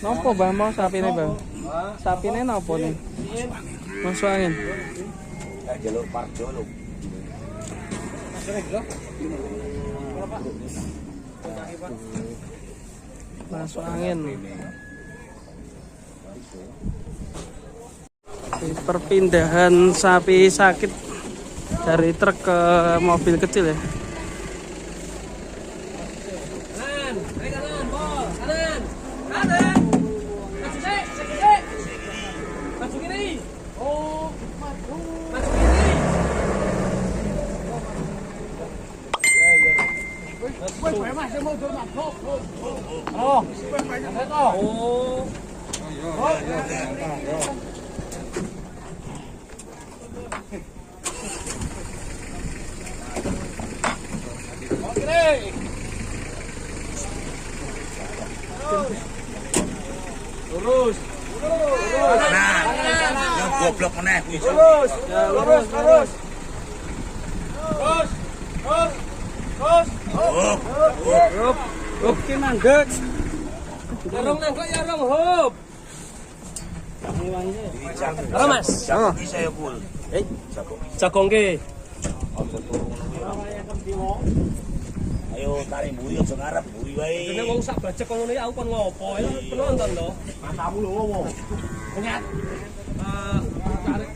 Nopo bang mau sapine bang? Sapine nopo nih? Masuk angin. Jalur parjo lho. Masuk angin. Perpindahan sapi sakit dari truk ke mobil kecil ya. Lurus. Nah, yang goblok meneh kuwi. Lurus. Lurus. Hop ki mandek. Dorong nangkok ya rong hop. Ora Mas. Jago bisa ya pul. Jagong ki. Ayo tarik mburi aja ngarep mburi wae. Dene wong sak bajek ngono ya aku kon ngopo ya penonton lho. Matamu lho wong. Penyat. Tarik.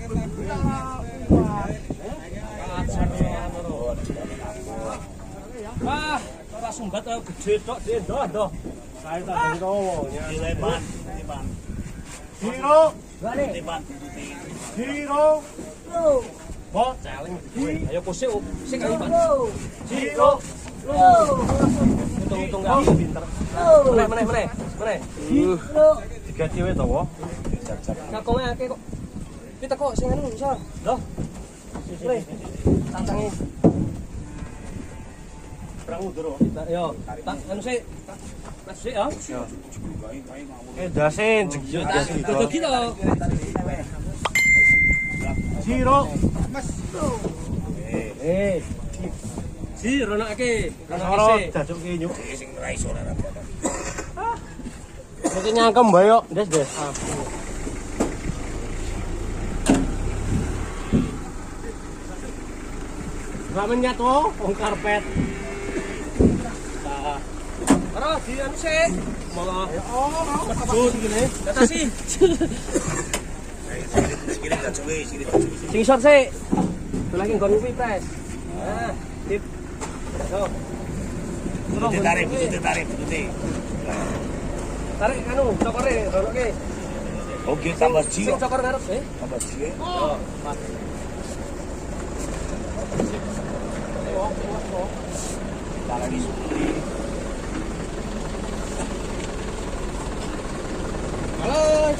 Wah, ora sumbat gede tok ndoh. Saya tak ndowo nya. Dilepan. Hiro, Dilepan. Hiro, Bo, caling. Ayo kusik sing ayo Mas. Hiro, Hitung-hitung gak pinter. Meneh. Digaji wae to, wo. Kakonge akeh kok. Kita kok sing anu iso. Loh. Sisire. Tantange. Perang udur. Yo, tak anu sik. Mas sik ya. dasin, Dadi kita. Hiro, Si ronake. Soro, jajuk kinyuk. Sing ora iso ora. Iki nyangkem bae yo, Des. Ramen nyato, wong karpet. Ora di anu sik. Malah medun ngene. Data sih. Sikile gajowe, Sing isor sik. Lagi nggon kuwi pres. Nah, tip. Yo. Tarik. Tarik anu, cokore, ronoke. Oke, tambah Sing jiwa. cokor ngarep sih. Tambah jiwa. Yo, pas. Kita lagi supri. Halo.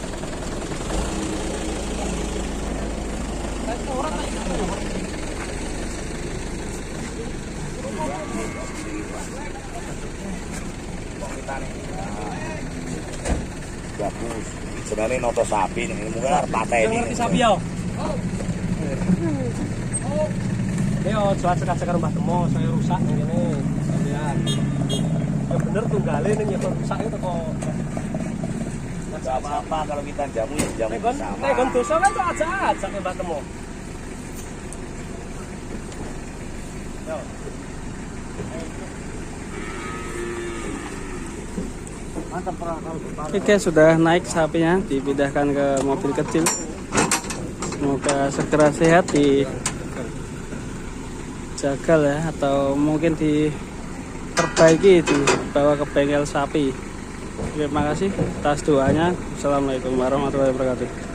Bagus. Jenenge noto sapi ning mungkin arep pateni. Ngerti sapi yo. Yo, cuaca karo Mbah Temo saya rusak ning kene. Sampeyan. Ya bener tunggale ning nyekor rusak itu kok. Gak apa-apa kalau kita jamu ya jamu sama. Nek gon dosa kan kok aja Mbah Temo. Yo. Oke, sudah naik sapinya, dipindahkan ke mobil kecil. Semoga segera sehat, dijagal ya, atau mungkin diperbaiki, dibawa ke bengkel sapi. Terima kasih atas doanya. Assalamualaikum warahmatullahi wabarakatuh.